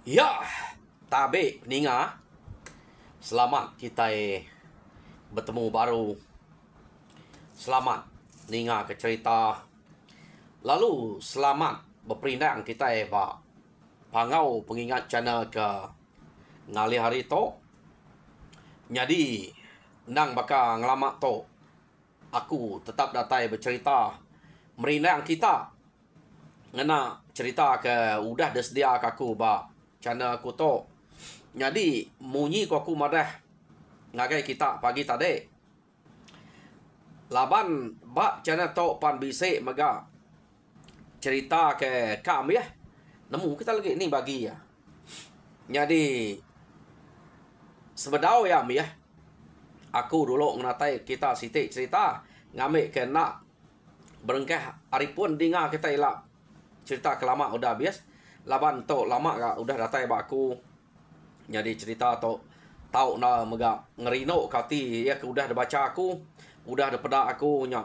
Ya, tabe ninga. Selamat kita bertemu baru. Selamat ninga ke cerita. Lalu selamat berperindang kita ba pangau pengingat channel ke ngali hari to. Jadi nang baka ngelamak to. Aku tetap datai bercerita merindang kita. Ngena cerita ke udah desedia aku ba channel aku to. Jadi munyi ko aku madah ngagai kita pagi tadi. Laban ba channel to pan bisik mega cerita ke kami ya. Nemu kita lagi ni bagi ya. Jadi sebedau ya mi ya. Aku dulu ngenatai kita sitik cerita ngambil ke nak berengkah hari pun dengar kita ilak cerita kelama udah bias. Laban to lama gak udah datai ba aku. Jadi cerita to tahu na mega ngerino kati ya udah baca aku, udah ada peda aku nya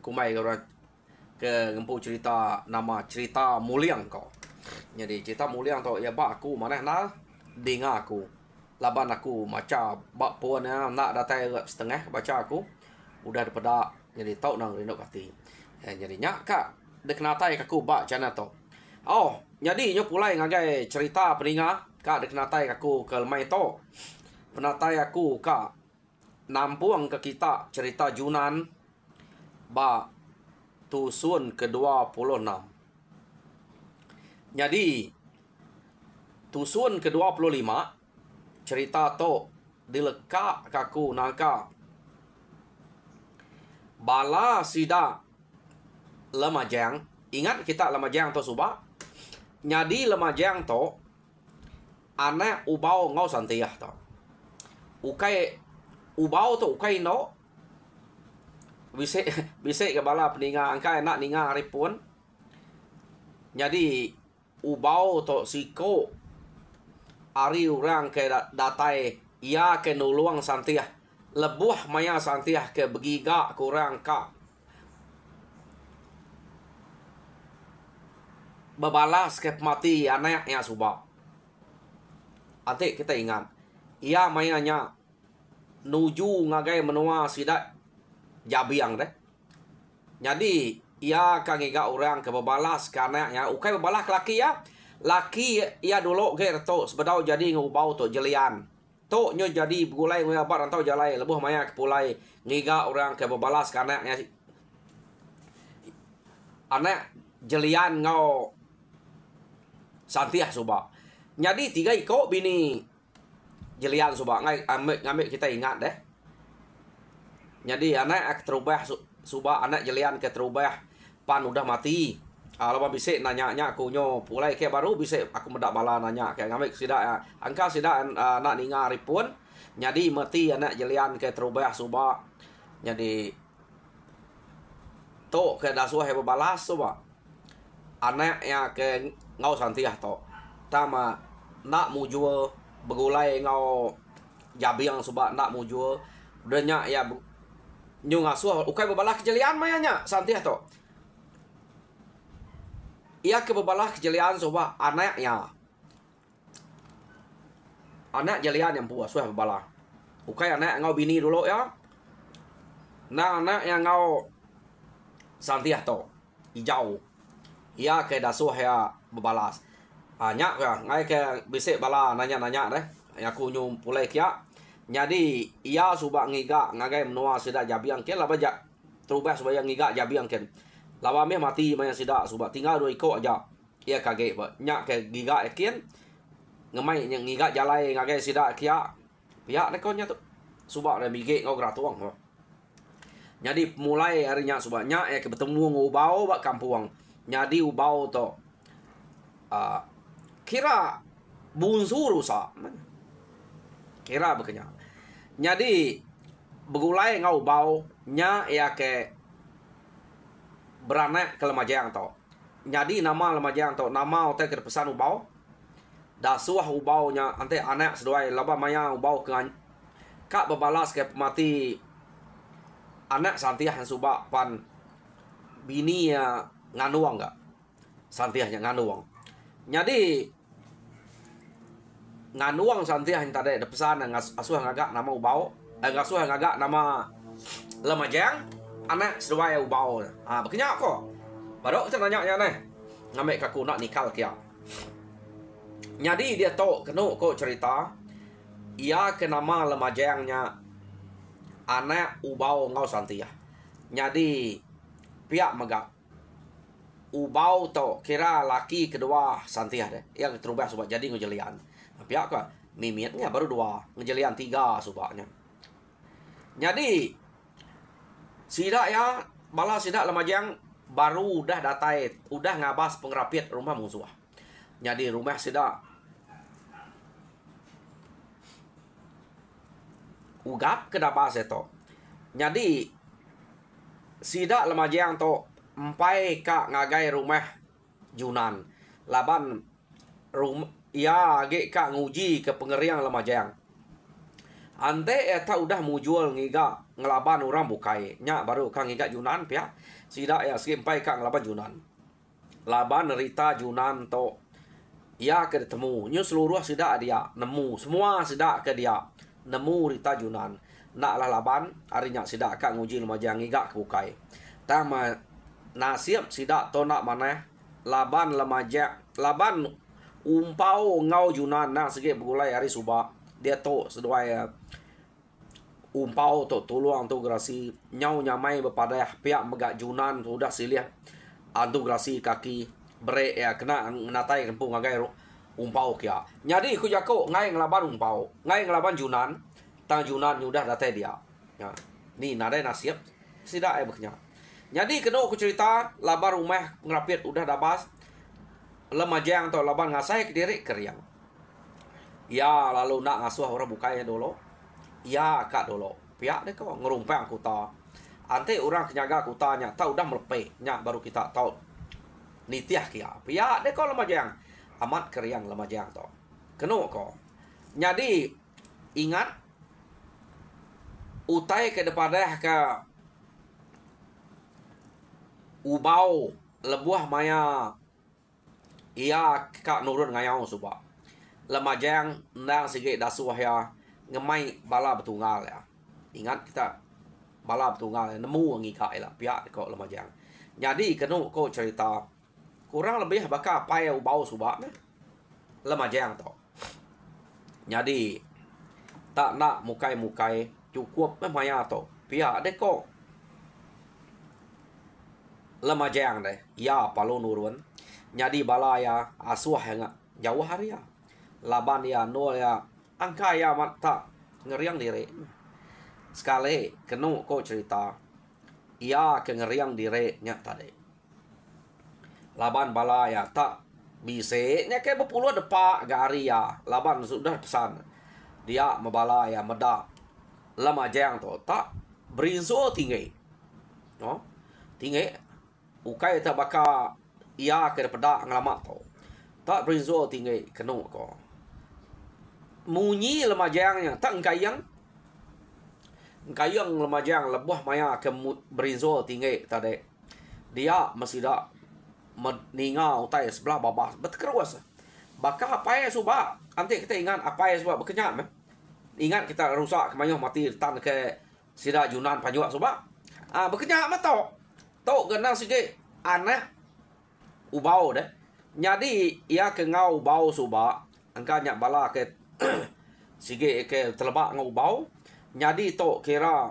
kumai ke ngempu cerita nama cerita muliang kau. Jadi cerita muliang to ya ba aku mana na dengar aku. Laban aku maca bak puan nak datai setengah baca aku udah ada peda jadi tahu na ngerino kati. Jadi nyak kak dek natai aku ba channel to. Oh, jadi nyo pulai ngagai cerita peringa kak dek natai aku ke lemai to. Penatai aku kak nampuang ke kita cerita Junan ba tusun ke-26. Jadi tusun ke-25 cerita to dilekak kaku nangka bala sida lemajang. Ingat kita lemajang to subak. Jadi lemajang to anak ubau ngau santiah to. Ukai ubau to ukai no. Bisik ke bala peninga angka enak ninga hari pun. Jadi ubau to siko ari orang ke datai ia ke nuluang santiah. Lebuh maya santiah ke begiga kurang ka bebalas ke mati anaknya subak. Ante kita ingat. Ia mayanya nuju ngagai menua sidak jabiang deh. Jadi ia kangiga orang ke bebalas ke anaknya. Ukai bebalas laki ya. Laki ia dulu ger to sebedau jadi ngubau to jelian. To nyo jadi gulai ngabar antau jalai lebuh maya ke pulai ngiga orang ke bebalas ke anaknya. Anak jelian ngau santiah subak. Jadi 3 ikut bini jelian subak ngambil kita ingat deh. Jadi anak terubah subak anak jelian ke terubah pan udah mati. Kalau bisik nanya aku nyo pulai ke baru bisik aku mendak bala nanya kayak ngambil sidak angka sidak anak ninga ripun. Jadi mati anak jelian ke terubah subak. Jadi to ke dasuh hebe balas subak. Anak yang ke ngau santiah to tama nak mujua begulai ngau jabiang subak nak mujua denya ya nyu ngasuh ukai bebalah kejelian mayanya santiah to ia ke bebalah kejelian subak anaknya anak jelian yang puas suah bebalah ukai anak ngau bini dulu ya nah anak yang ngau santiah to hijau ia ke dasuh ya bebalas. Nyak ya, ngai ke bisik bala nanya-nanya deh. Aku nyum pulai kia. Jadi ia subak ngiga ngagai menua sida jabiang ken laba ja. Terubah supaya ngiga jabiang ken. Laba meh mati maya sida subak tinggal 2 ikut aja. Ia kaget ba. Nyak ke giga ken. Ngemai ngiga jalai ngagai sida kia. Pihak dekonya tu. Subak dah bigik ngau gratuang. Jadi mulai harinya subak nyak ke bertemu ngubau bak kampung. Jadi ubau to kira bunsur rusak. Kira bekenya. Jadi begulai ngau bau nya ya ke beranak ke lemajang to. Jadi nama lemajang to nama ote ke pesan ubau. Dasuah ubau nya ante anak seduai laba maya ubau ke kak bebalas ke mati anak santiah subak pan bini ya nganuang enggak. Santiahnya nganuang. Jadi nganuang santiah yang tadi ada pesan asuh ngagak nama ubau, asuh ngagak nama lemajang, anak sesuai ubau. Berkenyak kok. Baru kita nanya nih, ngambil kaku nak nikal kia. Jadi dia tahu kena kok cerita, ia ke nama lemajangnya anak ubau ngau santiah. Jadi pihak megak ubau to kira laki kedua santiah deh yang terubah subak jadi ngejelian pihak kan mimitnya baru dua ngejelian tiga subaknya jadi sidak ya bala sidak lemajang baru udah datai udah ngabas pengrapiat rumah musuh jadi rumah sidak ugap kedabas itu jadi sidak lemajang to empai kak ngagai rumah Junan laban rumah ya age kak nguji ke pengeriang lemajang ante eta udah mujual ngiga ngelaban orang bukai nya baru kang ngiga Junan pia sida ya empai kak ngelaban Junan laban Rita Junan to ya ketemu nyu seluruh sida dia nemu semua sida ke dia nemu Rita Junan nak lah laban harinya sida kak nguji lemajang ngiga ke bukai tama nasib sidak to nak mana laban lemajak laban umpau ngau Junan na segi begulai hari suba dia to seduai umpau to tuluang tu grasi nyau nyamai bepada pihak megak Junan sudah silih antu grasi kaki bre ya kena natai kempung agai umpau kia jadi ku jako ngai ngelaban umpau ngai ngelaban Junan tang Junan sudah datai dia ya ni nade nasib sidak beknya. Jadi kena aku cerita labar rumah ngerapit udah dabas lemajang atau laban ngasai ke diri keriang. Ya lalu nak ngasuh orang bukanya dulu. Ya kak dulu. Pihak deh kau ngerumpang kuta. Ante orang kenyaga kutanya tahu udah melepe nya baru kita tahu nitiah kia. Pihak deh kau lemajang amat keriang lemajang to. Kena kau. Jadi ingat utai ke depan ke ubau lebuah maya ia kak nurun ngayau suba lemajang nang sige dasuah ya ngemai bala betunggal ya ingat kita bala betunggal ya, nemu ngika lah pihak kok lemajang jadi kena kok cerita kurang lebih bakal pai ubau suba lemajang to jadi tak nak mukai cukup maya to pihak dek kok lemajang deh ya palu nurun jadi bala ya asuh yang jauh hari ya laban ya nol ya angka ya mata ngeriang diri sekali kena kok cerita ia ke ngeriang diri nya tadi laban bala ya tak bisa nya ke berpuluh depak gari ya laban sudah pesan dia mebala ya meda lemajang to tak berinso tinggi no tinggi ukai ta baka ia ke pada ngalamak to tak berinzo tinggi kena ko munyi lemajangnya tak kayang lemajang lebuh maya ke berinzo tinggi tadi dia masih dak meningau utai sebelah babas betkeruas baka apa ya suba nanti kita ingat apa ya suba bekenyam ingat kita rusak kemayuh mati tan ke sida Junan panjuak suba bekenyam to tau genang sige anak ubau deh. Jadi ia ke ngau ubau suba angkanya bala ke sige ke telebak ngau ubau. Jadi to kira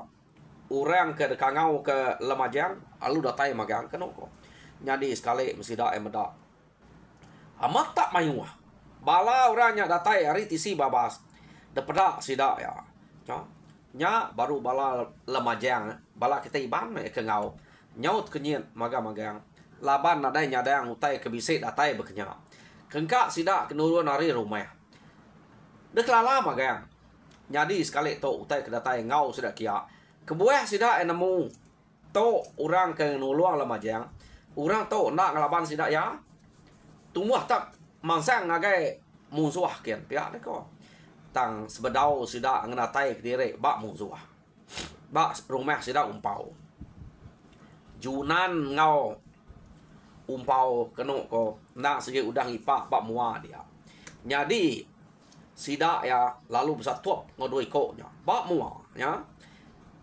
orang ke dekangau ke lemajang alu datai magang kenoko. Jadi sekali mesti dak emeda. Amat tak mayu. Bala orangnya datai hari tisi babas. Depada sida ya. Nya baru bala lemajang bala kita iban ke ngau. Nyaut kenyit magang-magang laban nadai nyadang utai kebisik datai berkenya kengkak sidak kenurun hari rumah dek lala magang jadi sekali to utai kedatai ngau sidak kia kebuah sidak enemu to orang ke nuluang lemajang orang to nak ngelaban sidak ya tumuh tak mangsang ngagai musuh kian pihak dek ko tang sebedau sidak ngenatai kediri bak musuh bak rumah sidak umpau Junan ngau umpau kena ko nak segi udang ipak bak mua dia. Jadi sida ya lalu bersatuap ngodoi ko nya ba mua ya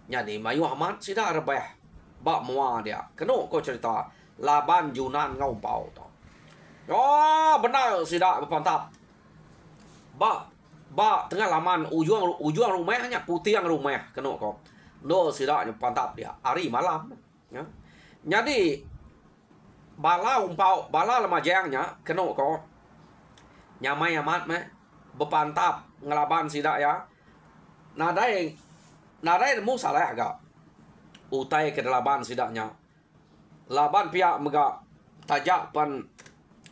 jadi mayu amat sida rebeh ba mua dia keno ko cerita Laban Yunan ngau pau to oh benar sida berpantap ba tengah laman ujung rumahnya putiang rumah keno ko no sida pantap dia hari malam ya jadi bala umpau bala lemajangnya keno ko nyamai amat me berpantap ngelaban sida ya nadai mu salah agak utai ke laban sidaknya laban pihak mega tajak pan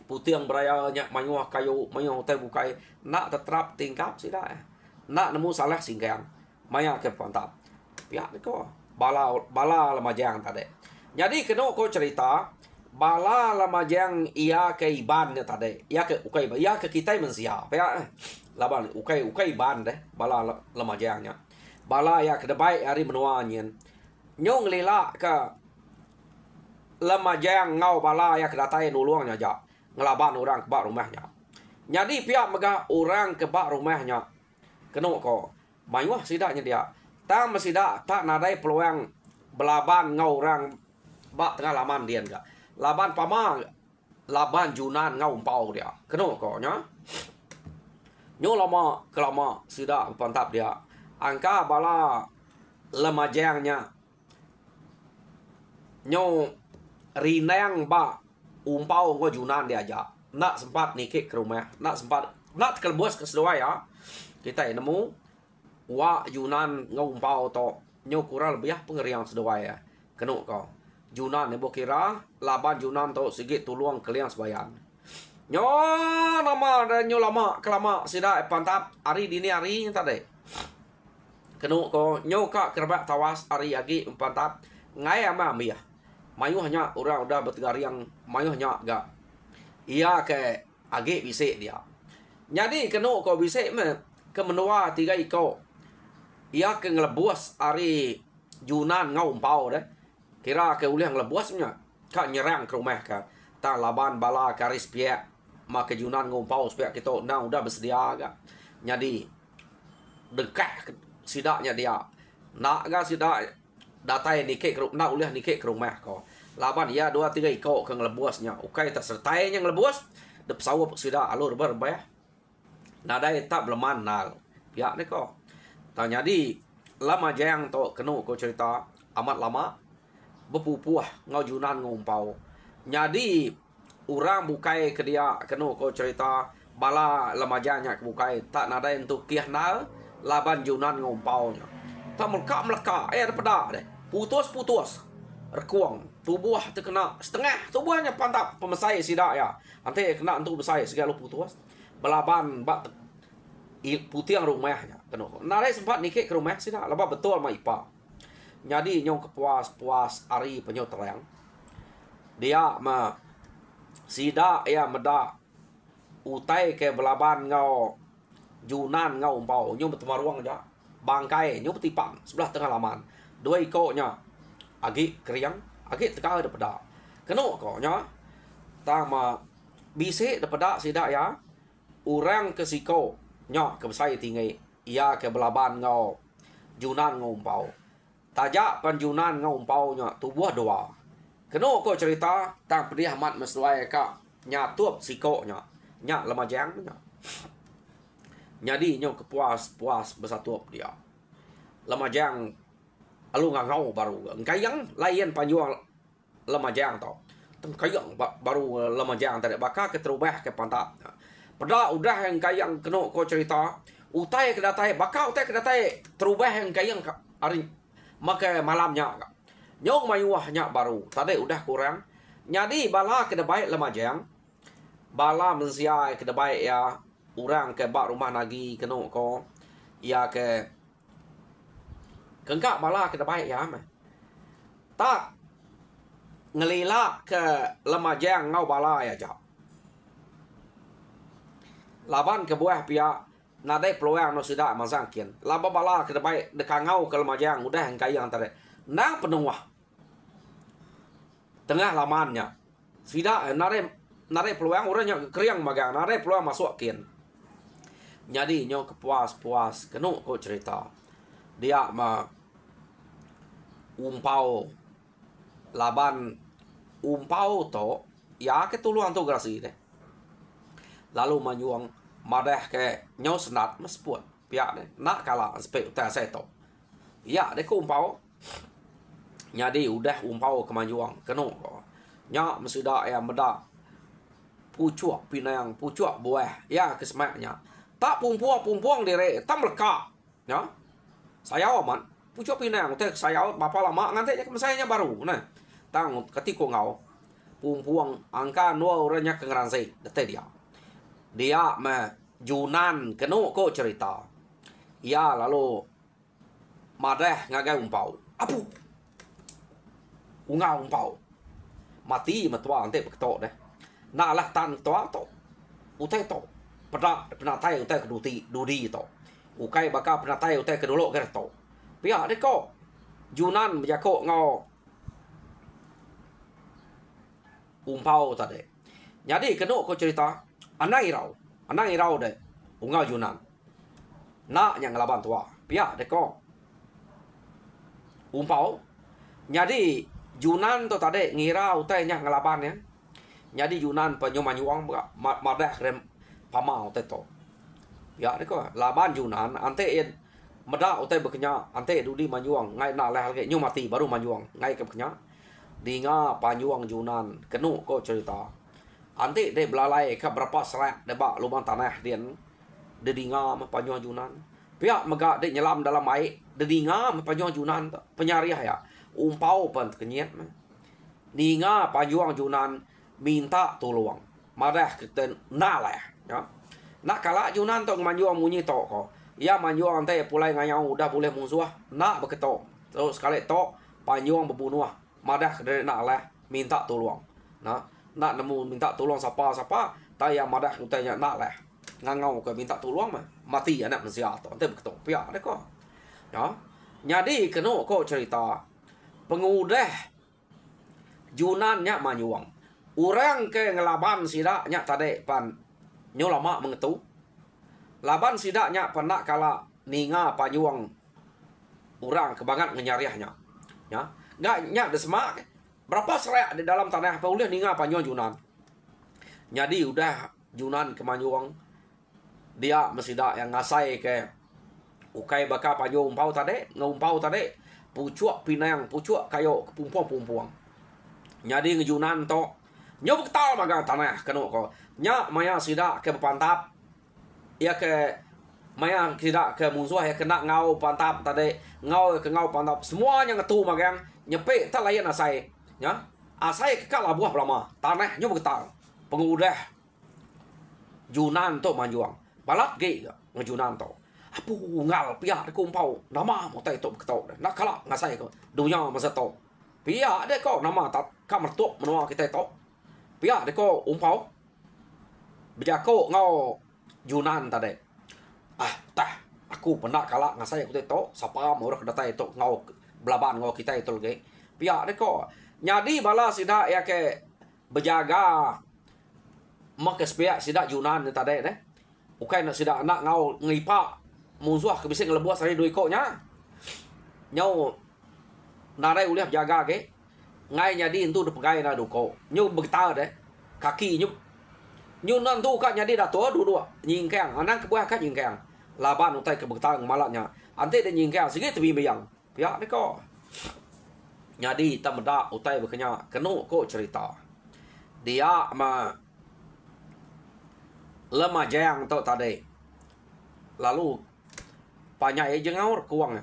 putiang berayanya mayuah kayu mayuah utai bukai nak tetap tingkap sidak nak nemu salah singgang maya ke pantap pihak ko bala lemajang tadi jadi kena ko cerita bala lemajang ia ke iban tadi ia ke ukai ia ke kita mensia pihak laban ukai ban deh bala lemajangnya bala ya ke debai hari menuanya nyong lila ke lemajang ngau bala ya ke datai nuluangnya ja ngelaban orang ke bak rumahnya jadi pihak mega orang ke bak rumahnya kena ko mayuah sidaknya dia tak mesidak tak nadai peluang belaban ngau orang bak tengah laman dia enggak laban pama laban Yunan ngau pau dia kena ko nya nyo lama kelama sudah pantap dia angka bala lemajangnya nyo rinang ba umpau ngo Yunan dia aja nak sempat nikik ke rumah nak sempat nak kelbos ke sedua ya kita nemu wa Yunan ngumpau to nyo kurang lebih pengeriang sedua ya kena ko Yunan nebo kira laban Yunan to sigit tuluang keliang sebayan nyo nama dan nyo lama kelama sida pantap hari dini hari tadi kena ko nyo ka kerbak tawas hari agi pantap ngai ama amia mayu hanya orang udah bertegariang mayu hanya gak ia ke agi bisik dia jadi kena ko bisik me ke menua 3 iko ia ke ngelebus hari Yunan ngau pau deh kira ke ulih ngelebusnya ka nyerang ke rumah ka ta laban bala karis piak maka Yunan ngumpau supaya kita nah udah bersedia agak jadi dekat sidaknya dia nak ga sidak datai nikik nak ulah nikik ke rumah ko laban ya 2-3 iko ke ngelebusnya ukai tersertainya ngelebus de pesawat sidak alur berbah nadai tak beleman nal ya ni ko ta jadi lama jang to kenu ko cerita amat lama bepupuah ngau Yunan ngumpau jadi orang bukai ke dia kena ko cerita bala lemajanya ke bukai tak nada untuk kiahnal laban Yunan ngumpau nya tak meleka daripada deh putus rekuang tubuh terkena setengah tubuhnya pantap pemesai sidak ya nanti kena untuk besai segala putus belaban bak putiang rumahnya kena nada sempat nikik ke rumah sidak laba betul ma ipa jadi nyong kepuas ari penyo terang dia ma sida ya meda utai ke belaban ngau Yunan ngau umpau nyu bertemaruang aja bangkai nyu petipan sebelah tengah laman 2 ikonya agi keriang agi teka daripada kena ko nya tama bise daripada sida ya orang ke siko nya ke besai tinggi ia ke belaban ngau Yunan ngau umpau tajak pan Yunan ngau umpau nya tubuh doa kena ko cerita tang pedih amat mesuai ka nyatup siko nya lemajang nya jadi nyo kepuas bersatup dia lemajang alu ngau baru engkayang lain panjuang lemajang to tengkayang baru lemajang tadi bakal keterubah ke pantap pada udah engkayang kena ko cerita utai ke datai bakal utai ke datai terubah engkayang hari maka malamnya nyong mayuahnya baru tadi udah kurang jadi bala ke debai lemajang bala mensia ke debai ya orang ke bak rumah nagi kena ko ya ke kengkak bala ke debai ya tak ngelila ke lemajang ngau bala ya jap laban ke buah pihak nadai peluang no sudah masangkin laba bala ke debai dekangau ke lemajang udah engkayang tadi nang penuah tengah lamannya sida nare peluang orangnya keriang magang nare peluang masuk kin Jadi nyo kepuas-puas kenu ko cerita. Dia umpau laban umpau to ya ke tuluan tu grasi deh. Lalu manyuang madeh ke nyo senat mespuat pihak deh nak kalah spek utai seto. Ya deh ko umpau. Jadi udah umpau kemajuang kenu ko. Nya mesida ya meda pucuak pinang pucuak buah ya kesemaknya. Tak pumpuang dire tam leka. Ya. Saya aman. Pucuak pinang teh saya bapa lama ngante saya baru. Nah. Tang ketika ngau pumpuang angka no orangnya kengeransi dete dia. Dia junan kenu ko cerita. Ya lalu madeh ngagai umpau. Apu. Ungau umpau. Mati matua ante beketok deh. Nak lah tan tua to. Utai to. Pernah tay utai ke dudi to. Ukai baka pernah tay utai ke dulu ke to. Pihak deh ko. Junan berjako ngau umpau tadi. Jadi kena ko cerita anai rau deh. Ungau Junan. Nak yang ngelaban tua. Pihak deh ko. Umpau. Jadi Junan tu tadi ngira utai nya ngelaban ya. Jadi Junan penyumanyuang madah rem pamau teto. Ya deko laban Junan ante meda utai bekenya ante dudi manyuang ngai na leh ke nyumati baru manyuang ngai ke bekenya. Dinga panyuang Junan kenu ko cerita. Ante de belalai ke berapa serak de bak lubang tanah dian de dinga panyuang Junan. Pihak mega de nyelam dalam air de dinga panyuang Junan penyariah ya. Umpau pan kenyet dinga panyuang Junan minta tolong. Madah kita naleh ya. Nak kala Junan tok manyuang munyi tok ko. Ya manyuang teh pulai ngayau udah boleh musuh. Nak beketok. Terus sekali tok panyuang berbunuh. Madah dari naleh minta tolong. Nak nemu minta tolong siapa taya madah utanya naleh. Ngangau ke minta tolong mah mati anak manusia tok. Ante beketok pihak deh ko. Ya. Jadi kena ko cerita pengudah Junannya manyuang. Orang ke ngelaban sidaknya tadi pan nyolama mengetu. Laban sidaknya pernah kala ninga panyuang orang kebangat ngenyariahnya. Ya. Nggak nya semak. Berapa serak di dalam tanah boleh ninga panyuang Junan. Jadi udah Junan kemanyuang dia mesidak yang ngasai ke ukai baka panyuang umpau tadi, ngumpau tadi. Pucuak pinang, pucuak kayo pumpuang. Jadi ngejunan to. Nyo bektal magang tanah kenu ko. Nya maya sida ke pantap. Ya ke maya sida ke musuh ya kena ngau pantap tadi. Ngau ke ngau pantap. Semuanya ngetu magang nyepe tak layan asai. Ya. Asai ke kala buah lama. Tanah nyo bektal. Pengudah Junan to manjuang. Balat ge ngejunan to. Apu ngal pihak de kumpau nama mo tai tok ketok nak kala ngasai ko dunya masa tok pihak de ko nama tak kamar tok menua kita tok pihak de ko umpau bejako ngau Junan tadi tah aku pernah kala ngasai ko tok sapa mau rak datai tok ngau belaban ngau kita itu ge pihak de ko nyadi bala sida ya ke bejaga makes pihak sida Junan tadi deh ukai nak sida nak ngau ngipa musuh ke bisa ngelebuat sari doi koknya. Nyau narai uliah jaga ke. Ngai nyadi itu pegai na duko. Nyu begita deh. Kaki nyu nan tu kak nyadi dah tua dua nyingkang. Anak kebuah kak nyingkang. Laban utai ke begita malaknya. Ante de nyingkang sikit tebi bayang. Pihak ni ko. Nyadi tamda utai bekenya kenu ko cerita. Dia lemah jang tu tadi. Lalu panyai jengaur kuang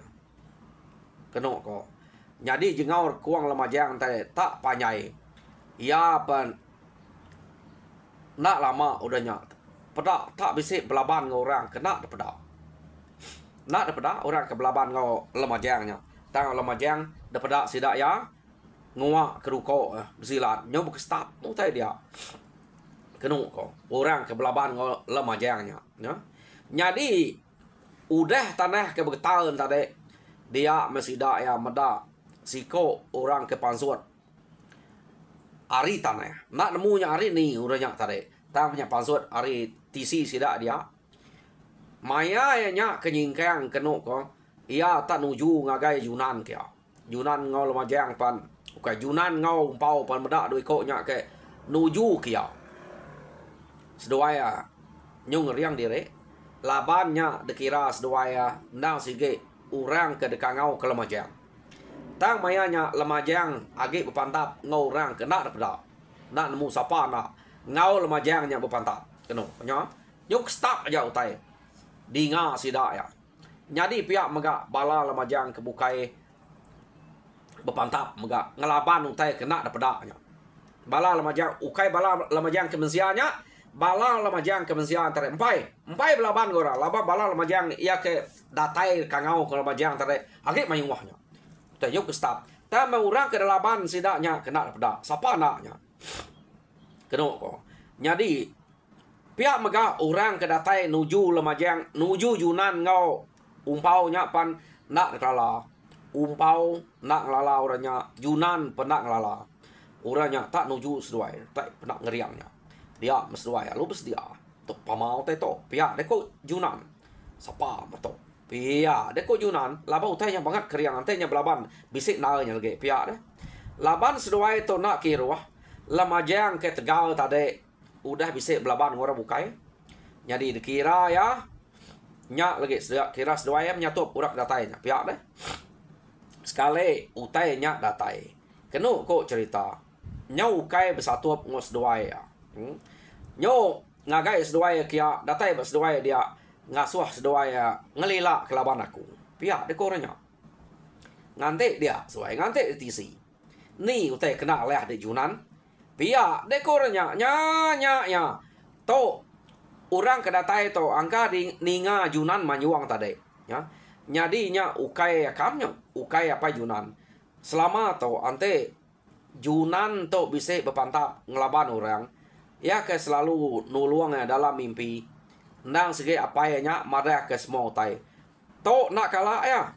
kena ko. Jadi jengaur kuang lemajang tadi tak panyai. Ya pan nak lama udahnya. Pedak tak bisa belaban ngau orang kena pedak. Nak pedak orang ke belaban ngau lemajangnya. Tang lemajang de pedak sidak ya ngua keruko bersilat nyob ke stop mutai dia. Kena ko. Orang ke belaban ngau lemajangnya, ya. Jadi udah tanah ke bertahun tadi dia masih dak ya meda siko orang ke pansuat ari tanah nak nemunya ari ni uranya tadi tamnya pansuat ari tisi sidak dia Maya ya nya kenyingkang keno ko. Ia tak nuju ngagai Yunan kia. Yunan ngau lemajang pan. Ukai Yunan ngau umpau pan medak doi ko nya ke nuju kia. Seduaya nyung riang dire. Labannya dekira seduaya nang sige urang ke dekangau ke lemajang. Tang mayanya lemajang agi berpantap ngau orang kena dapda. Nak nemu sapa nak ngau lemajangnya berpantap. Keno nya. Nyuk stop aja utai. Dinga sida ya. Jadi pihak megak bala lemajang kebukai berpantap megak ngelaban utai kena dapda nya. Bala lemajang ukai bala lemajang kemensianya, bala lemajang kemensian tare empai belaban gora laba bala lemajang ia ke datai kangau ke lemajang tare agi mayungwahnya. Teh yuk stop. Ta mau urang ke dalaban sidanya kena dapda. Sapa naknya. Keno ko. Jadi pihak mega orang kedatai nuju lemajang nuju Yunan ngau umpau nya pan nak kelala umpau nak ngelala orangnya Yunan penak ngelala orangnya tak nuju seduai tak penak ngeriangnya dia mesduai lu dia tok pamau te to pihak deko Yunan sapa mato pihak deko Yunan laba utainya banget keriangan teh nya belaban bisik naanya lagi pihak deh laban seduai to nak kiruah lemajang ke Tegal tade udah bisa belaban orang bukai. Jadi dikira ya nya lagi kira seduaya menyatu urak datainya pihak deh. Sekali utai nya datai. Kenu kok cerita. Nyau ukai bersatu ngos seduaya. Nyau ngagai seduaya kia datai seduaya dia ngasuh seduaya ngelila kelaban aku. Pihak deh korenya. Ngante dia seduaya ngante tisi. Ni utai kena leh di Yunan. Pia dekornya nya to orang kedatai to angka di ninga Yunan manyuang tadi ya jadi nya ukai kamnya ukai apa Yunan selama to ante Yunan to bisa berpantap ngelaban orang ya ke selalu nuluangnya dalam mimpi nang segi apa ya nya marah ke semua tai to nak kalah ya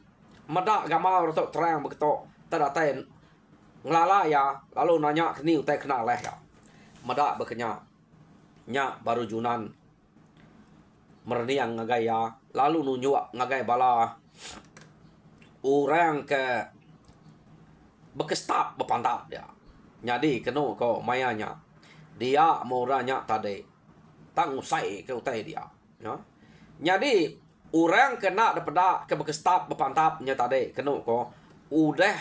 medak gamal to terang begitu tadatai ngelala ya lalu nanya kini utai kena leh ya medak bekenya nya baru Yunan merniang ngagai ya lalu nunjuk ngagai bala orang ke bekestap berpantap dia jadi kena ko mayanya dia mau ranya tadi tang usai ke utai dia ya jadi orang kena daripada ke bekestap berpantap nya tadi kena ko udah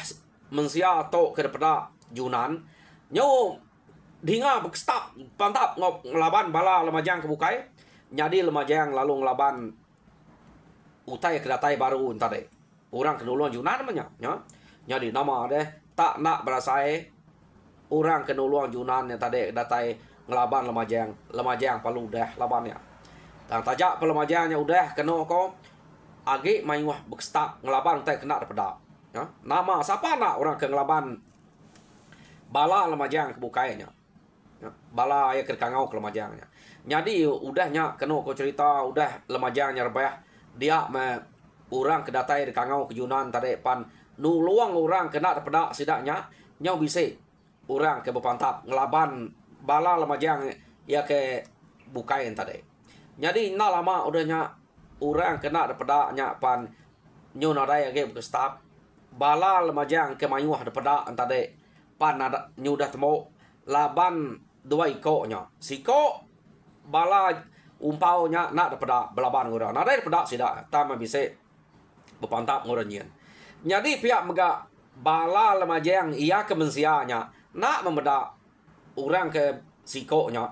mensia to ke daripada Yunan nyo dinga bekstap pantap ngelaban bala lemajang kebukai jadi lemajang lalu ngelaban utai kedatai baru tadi orang kenuluan Yunan namanya ya jadi nama deh tak nak berasai orang kenuluan Yunan yang tadi datai ngelaban lemajang palu deh labannya dan tajak pelemajangnya udah kena ko agi mayuah bekstap ngelaban utai kena daripada ya, nama siapa nak orang ke ngelaban bala lemajang kebukainya ya, bala ya kerkangau ke lemajangnya jadi udahnya kena ko cerita udah lemajangnya rebah dia me orang kedatai di kangau ke Yunan tadi pan nuluang orang kena daripada sidaknya nyau bisa orang ke berpantap ngelaban bala lemajang ya ke bukain tadi jadi nak lama udahnya orang kena daripada nya pan nyunadai ke bekestap bala lemajang ke mayuah daripada antade pan ada nyudah temo laban dua ikonya siko bala umpaunya nak daripada belaban orang nada daripada sida tama bisa berpantap ngoranyian jadi pihak mega bala lemajang ia kemensianya nak membeda orang ke sikonya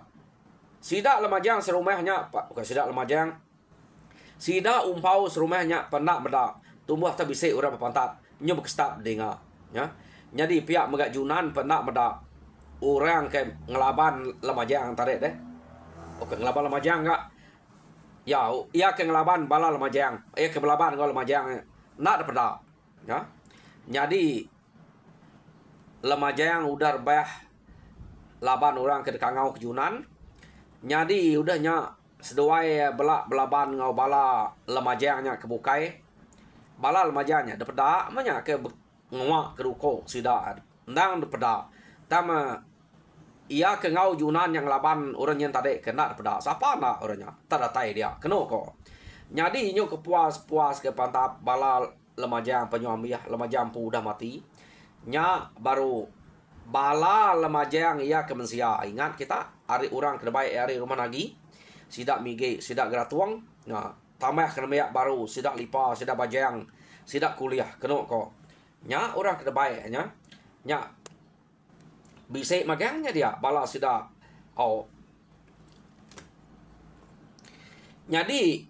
sida lemajang serumahnya bukan sida lemajang sida umpau serumahnya pernah meda tumbuh tak bisa orang berpantap nyo bekestap dengar ya jadi pihak megak Yunan pernah meda orang ke ngelaban lemajang tarik deh oke ngelaban lemajang enggak ya ia ke ngelaban bala lemajang ke belaban ngol lemajang nak daripada ya jadi lemajang udah rebah laban orang ke dekangau ke Yunan jadi udahnya seduai belak belaban ngau bala lemajangnya kebukai bala lemajanya daripada manya ke ngwa ke ruko sida ndang daripada tama ia ke ngau Yunan yang laban orang yang tadi kena daripada siapa nak orangnya tadatai dia kena ko Jadi nyo kepuas-puas ke pantap bala lemajang penyuamiah lemajang pu dah mati. Nya baru bala lemajang ia kemensia. Ingat kita hari orang kedebai hari rumah lagi. Sidak mige, sidak geratuang. Nah, tambah kena meyak baru, sidak lipa, sidak bajang, sidak kuliah kena ko. Nya orang kedebai nya. Nya bisik magangnya dia bala sidak Jadi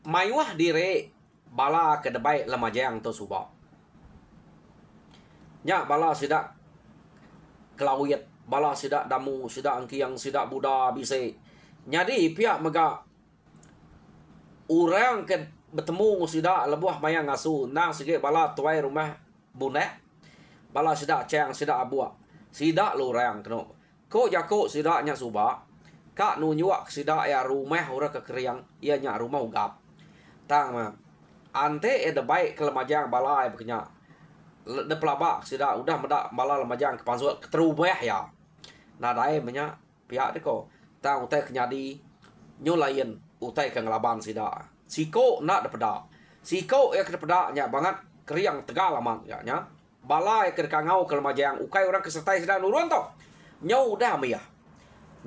mayuah dire bala kedebai lemajang tu subak. Nya bala sidak kelawit, bala sidak damu, sidak angkiang, sidak buda bisik. Jadi pihak mega orang ke bertemu sidak lebuah mayang ngasu nang sikit bala tuai rumah bunek. Bala sidak cang, sidak abuak. Sidak lorang kena. Ko jako sidaknya subak. Kak nunyuak sidak ya rumah orang kekeriang. Ia nya rumah ugap. Tang ma. Ante ada baik ke lemajang bala ai bekenya. De pelabak sidak udah medak bala lemajang kepansuat keterubah ya. Nah dai menya pihak de ko. Tang utai kenyadi nyulain utai ke ngelaban sidak. Siko nak de pedak. Siko ya ke pedak nya banget keriang tegal aman ya nya. Bala ya ke kangau ke lemajang ukai orang kesertai sidak nurun to. Nyau dah mia.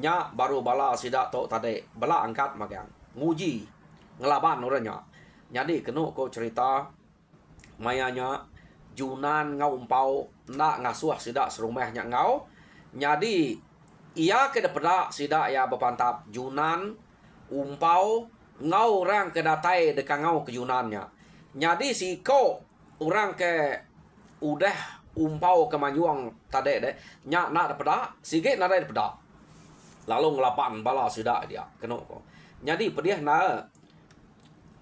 Nya baru bala sidak to tadi bala angkat magang nguji ngelaban orangnya. Jadi kena ko cerita mayanya junan ngau umpau nak ngasuh sidak serumahnya ngau. Jadi ia ke depada sidak ya berpantap junan umpau ngau orang ke datai dekat ngau ke junannya. Jadi si ko orang ke udah umpau ke manjuang tadi deh nya nak depada sikit nak depada lalu ngelapan bala sidak dia kena ko. Jadi pedih na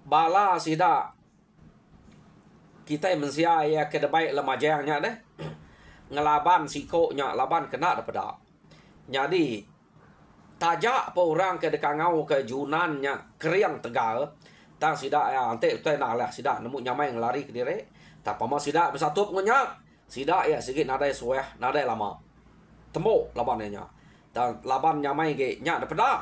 bala sidak kita mensia ya ke debai lemajangnya deh ngelaban siko nya laban kena depada. Jadi tajak pe orang ke dekangau ke junannya keriang tegal tang sidak ya ante utai nak lah sidak nemu nyamai ngelari ke dire tak pama sidak bersatu ngenya sidak ya sikit nadai sueh nadai lama tembok labannya. Dan laban nyamai ke nya depada.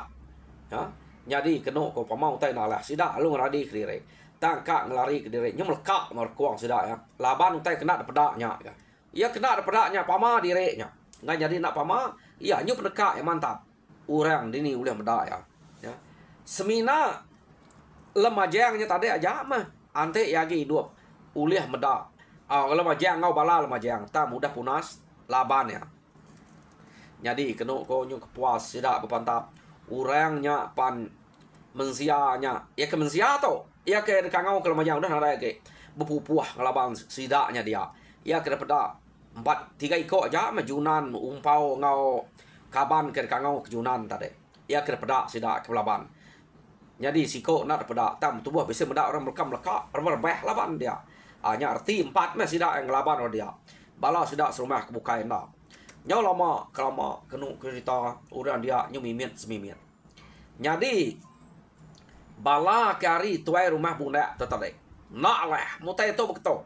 Ya. Jadi kena ko pamau tai nalah sidak lu ngradi ke dire. Tang kak ngelari ke dire nya melekak merkuang sidak ya. Laban utai kena depada nya ya. Ia kena depada nya pama dire nya. Ngan jadi nak pama iya nyu pendekak yang mantap. Urang dini ulih meda ya. Ya. Semina lemajangnya tadi aja mah ante yagi hidup ulih meda. Lemajang ngau bala lemajang ta mudah punas laban ya. Jadi kena ko nyu kepuas sidak berpantap urangnya pan mensianya ya ke mensia to ya ke kangau ke lemajang udah ada ke bepupuah ngelaban sidaknya dia ya ke pada 3 ikut aja majunan umpau ngau kaban ke kangau ke junan tadi ya ke pada sidak ke laban. Jadi siko nak pada tam tubuh bisa medak orang melekam lekak berbeh laban dia. Nya arti 4 meh sidak yang ngelaban dia. Bala sidak serumah kebukai ndak. Nyau lama kelama kenu cerita orang dia nyu mimit semimit. Jadi bala kari tuai rumah bunda tetade. Nak lah mutai to beto.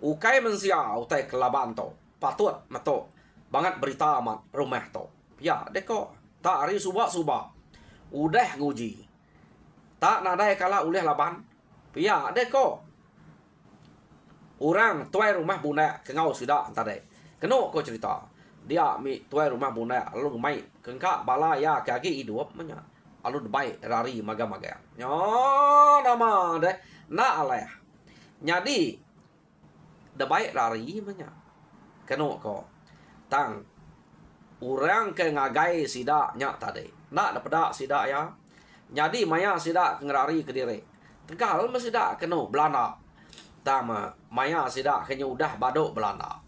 Ukai mensia utai kelaban to. Patut mato banget berita amat rumah to. Ya deko tak hari subak udah nguji. Tak nadai kala uleh laban. Ya deko orang tuai rumah bunda kengau sidak tadi. Kenu ko cerita dia mi tuai rumah bunda lalu mai kengka bala ya kaki hidup menya alu baik rari maga-maga nyo nama deh na aleh jadi de baik rari menya kenu ko tang urang ke ngagai sidak nya tadi nak dapat sidak ya jadi maya sidak ngerari ke diri tegal mesidak kenu Belanda tama maya sidak kenya udah badok Belanda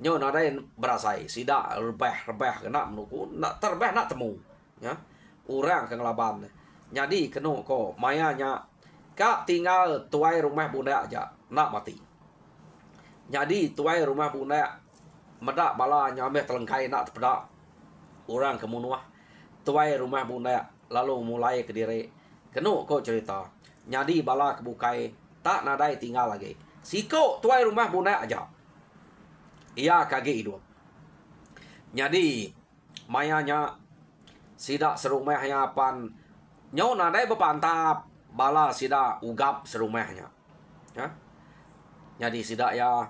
nyo nadai berasai sidak rebeh kena menuku nak terbeh nak temu ya urang ke ngelaban jadi kenu ko mayanya kak tinggal tuai rumah bunda aja nak mati jadi tuai rumah bunda medak bala nyameh telengkai nak tepedak urang kemunuah tuai rumah bunda lalu mulai ke diri kenu ko cerita jadi bala kebukai tak nadai tinggal lagi siko tuai rumah bunda aja ia kage hidup. Jadi mayanya sidak serumahnya pan nyau nadai berpantap bala sida ugap serumahnya. Ya. Jadi sida ya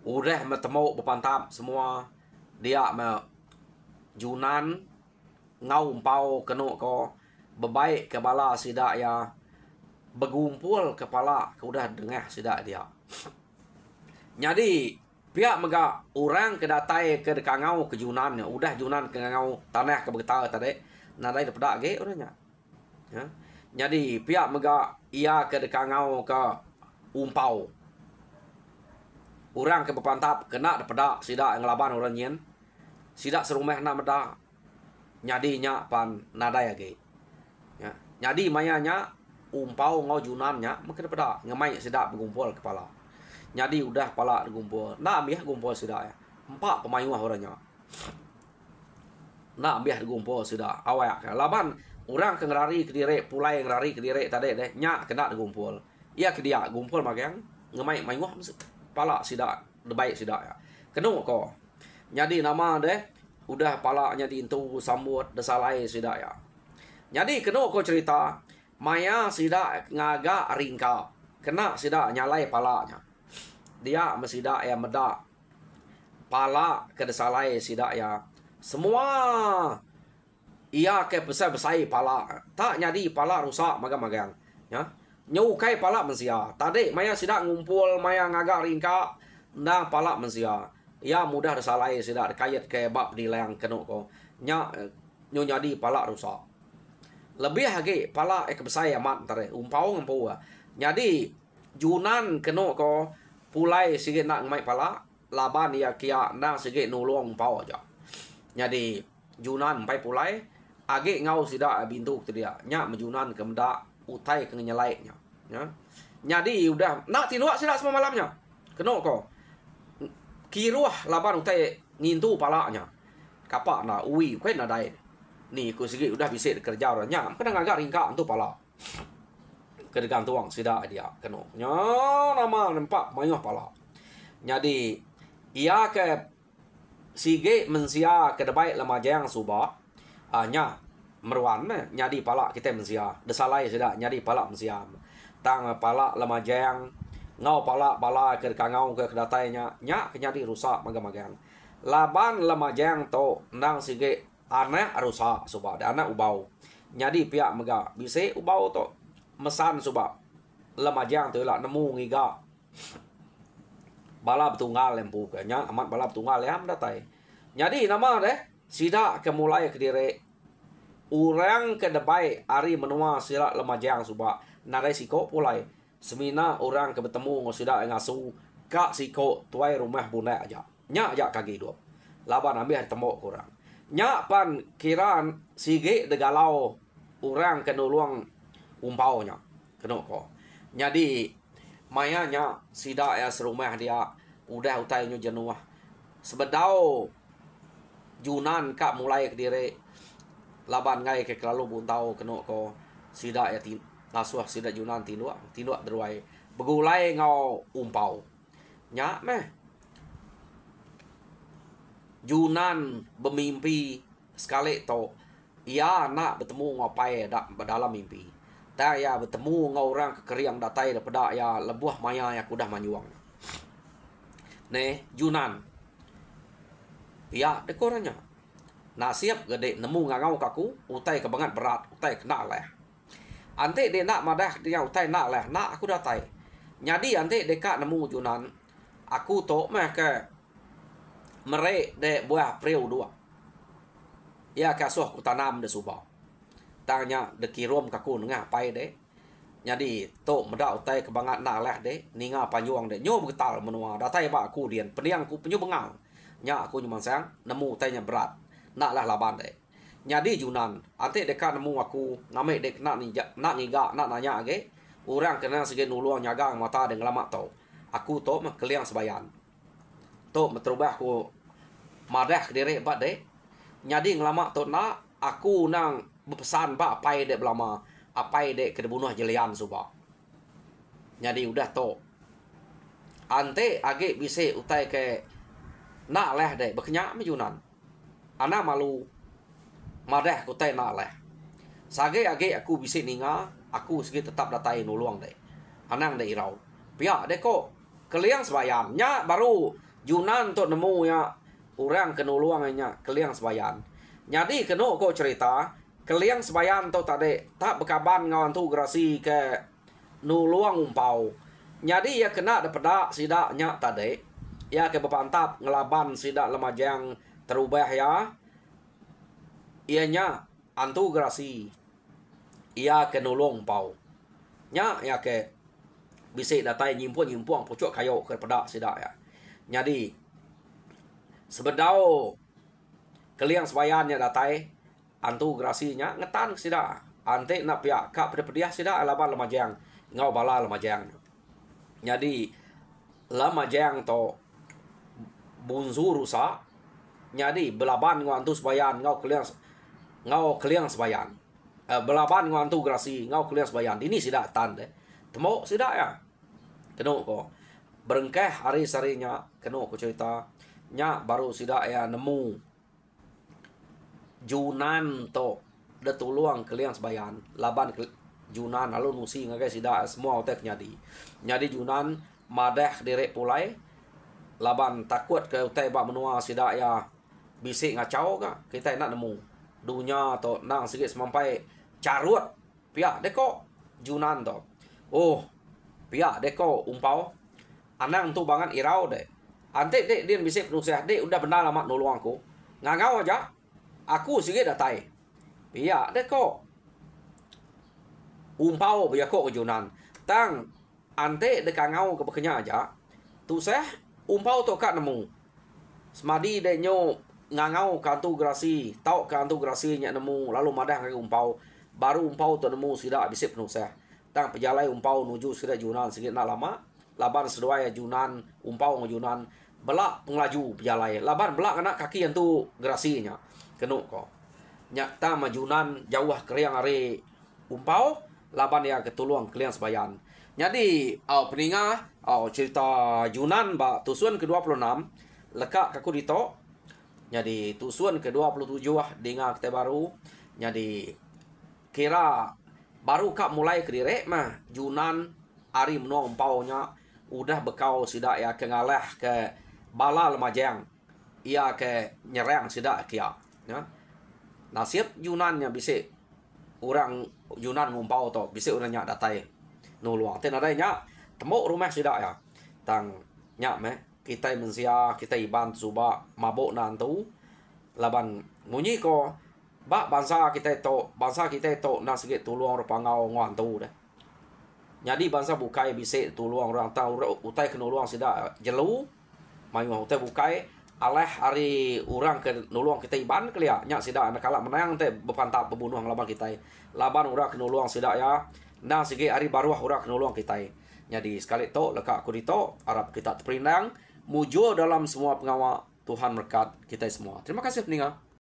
udah bertemu berpantap semua dia junan ngau umpau keno ko bebaik ke bala sida ya bergumpul kepala ke udah dengah sida dia. Jadi pihak mega orang kedatai ke dekangau ke junan udah junan ke ngau tanah ke betar tadi nadai dapat ge orangnya. Ya. Jadi pihak mega ia ke dekangau ke umpau. Orang ke berpantap kena dapat sida ngelaban orang nyen. Sida serumah nak meda. Jadi nya pan nadai ge. Ya. Jadi mayanya umpau ngau junannya mungkin dapat ngemai sida bergumpul kepala. Jadi udah pala gumpul. Nak ambil gumpul sudah ya. 4 pemain orangnya. Nak ambil gumpul sudah. Awak laban orang ke ngerari ke direk pulai ngerari ke direk tadi deh. Nyak kena gumpul. Ia ke dia gumpul magang ngemai mayuah pala sudah debaik sudah ya. Kena ko. Jadi nama deh udah palanya diintu sambut desalai sudah ya. Jadi kena ko cerita maya sudah ngaga ringka. Kena sudah nyalai palanya. Dia mesida ya meda pala ke desalai sida ya semua ia ke besar-besar pala tak nyadi pala rusak magang-magang ya nyukai pala mensia tadi maya sida ngumpul maya ngagak ringka nang pala mensia ia mudah desalai sida kayat ke bab di layang keno ko nya nyadi pala rusak lebih lagi pala ke besar amat tare umpau ngempau nyadi junan keno ko pulai sikit nak ngai pala laban ya kia na sikit nulung pau aja. Jadi junan pai pulai age ngau sida bintu tu dia. Nya mejunan ke menda utai ke nyelainya. Ya. Jadi udah nak tinuak sida semua malamnya. Keno ko. Kiruah laban utai ngintu palanya. Kapak na ui kuen na dai. Ni ku sikit udah bisa kerja orangnya. Kadang agak ringka untuk pala. Kedegan tuang sida dia keno nya nama nampak mayuh pala. Jadi ia ke sige mensia ke debai lemajang suba nya meruan nyadi pala kita mensia desalai sida nyadi pala mensia tang pala lemajang ngau pala ke kangau ke kedatainya nya nyadi rusak magang-magang laban lemajang to nang sige anak rusak suba anak ubau nyadi pihak mega bisa ubau to mesan subak lemajang tu lah nemu ngiga balap tunggal lempu nya amat balap tunggal ya datai jadi nama deh sida kemulai ke dire orang ke debai ari menua sila lemajang subak nadai siko pulai semina orang ke bertemu ngosida ngasu kak siko tuai rumah bunda aja nya aja kaki dua laban ambil tembok kurang nya pan kiran sige degalau orang ke nuluang umpaunya kena ko jadi mayanya sida ya serumah dia udah utainya jenuah sebedau junan kak mulai ke dire laban ngai ke kelalu buntau kena ko sida ya lasuah sida junan tinduak deruai begulai ngau umpau nya meh junan bermimpi sekali to ia nak bertemu ngapai dalam mimpi tak ya bertemu ngau orang kekeriang datai daripada ya lebuah maya yang kudah manyuang ne junan ya dekornya nasiap gede nemu ngangau kaku utai kebangat berat utai kena leh ante de nak madah dia utai nak leh nak aku datai nyadi ante dekat nemu junan aku to meh ke merek de buah priu dua ya kasuh ku tanam de subau tanya de kirom kaku ngah pai de jadi to meda utai kebangat nak leh de ninga panjuang de nyo betal menua datai ba aku dian peniang ku penyu bengal nya aku nyumang sang nemu tanya berat nak lah laban de jadi junan ante dekat nemu aku ngame dek nak niga nak nanya age orang kena sege nuluang nyagang mata de ngelamak to aku to mah keliang sebayan to metrubah ku madah diri bat de nyadi ngelamak to nak aku nang berpesan ba apai dek belama apai dek ke bunuh jelian suba nyadi udah to ante age bise utai ke nak leh dek bekenya mejunan ana malu madah ku tai nak leh sage age aku bise ninga aku segi tetap datai nuluang deh. Anang deh irau. Pihak deh kok keliang sebayan. Nya baru Junan untuk nemu ya orang kenuluangnya keliang sebayan. Jadi kena kok cerita keliang sebayan tu tadi tak berkaban ngawan tu gerasi ke nuluang umpau. Jadi ya kena daripada sidaknya tadi ya ke bepantap ngelaban sidak lemajang terubah ya. Ianya antu gerasi ia ke nulung umpau. Nya ya ke bisa datai nyimpuang pucuk kayu ke pedak sidak ya. Jadi sebedau keliang sebayannya datai antu gerasinya ngetan sidak. Ante nak pihak kak pada sidak laban lemajang ngau bala lemajang. Jadi lemajang to bunzu rusak. Jadi belaban ngau antu sebayan ngau keliang sebayan. Belaban ngau antu gerasi ngau keliang sebayan. Ini sidak tan deh. Temu sidak ya. Kena ko berengkeh hari sarinya kena ko cerita nya baru sidak ya nemu Junan to de tuluang keliang sebayan laban Junan lalu nusi ngagai sidak semua otek nyadi Junan madeh direk pulai laban takut ke utai ba menua sidak ya bisik ngacau ka kita nak nemu dunya to nang sikit semampai carut pihak deko Junan to oh pihak deko umpau anang tu bangan irau deh ante dek dia bisik penusah dek udah benar lama nulung aku ngangau aja aku sikit datai pihak deko umpau biar kok ke Junan tang ante dek ngau ke bekenya aja tu seh umpau to kat nemu semadi dek nyo ngangau kantu gerasi tau kantu gerasi nya nemu lalu madah ke umpau baru umpau to nemu sidak bisik penusah tang pejalai umpau nuju sidak Junan sikit nak lama laban seduai Junan umpau Junan belak pengelaju pejalai laban belak kena kaki yang tu gerasinya kenuk ko nyata majunan jauh keriang hari umpau laban yang ketuluang keliang sebayan. Jadi peninga cerita Junan ba tusuan ke-26 lekak kaku dito. Jadi tusuan ke-27 dengar kita baru. Jadi kira baru kak mulai kedire mah Junan hari menong umpaunya udah bekau sidak ya ke ngalah ke bala lemajang. Ia ke nyerang sidak kia. Ya. Nasib Junannya bisa orang Junan ngumpau to bisa orangnya datai nuluang ten adanya temu rumah sidak ya tang nyak me kita mensia kita iban suba mabok nantu laban munyi ko ba bangsa kita to na sikit tuluang rupangau ngantu deh jadi bangsa bukai bisa tuluang orang tahu utai kenuluang sidak jelu mayu utai bukai aleh hari orang ke nuluang kita iban kelia nyak sidak anak kalak menang teh bepantap pembunuh laban kita laban orang ke nuluang sidak ya nah segi hari baru orang ke nuluang kita jadi sekali to lekak aku dito Arab kita terperinang mujo dalam semua pengawal Tuhan berkat kita semua terima kasih peninggal.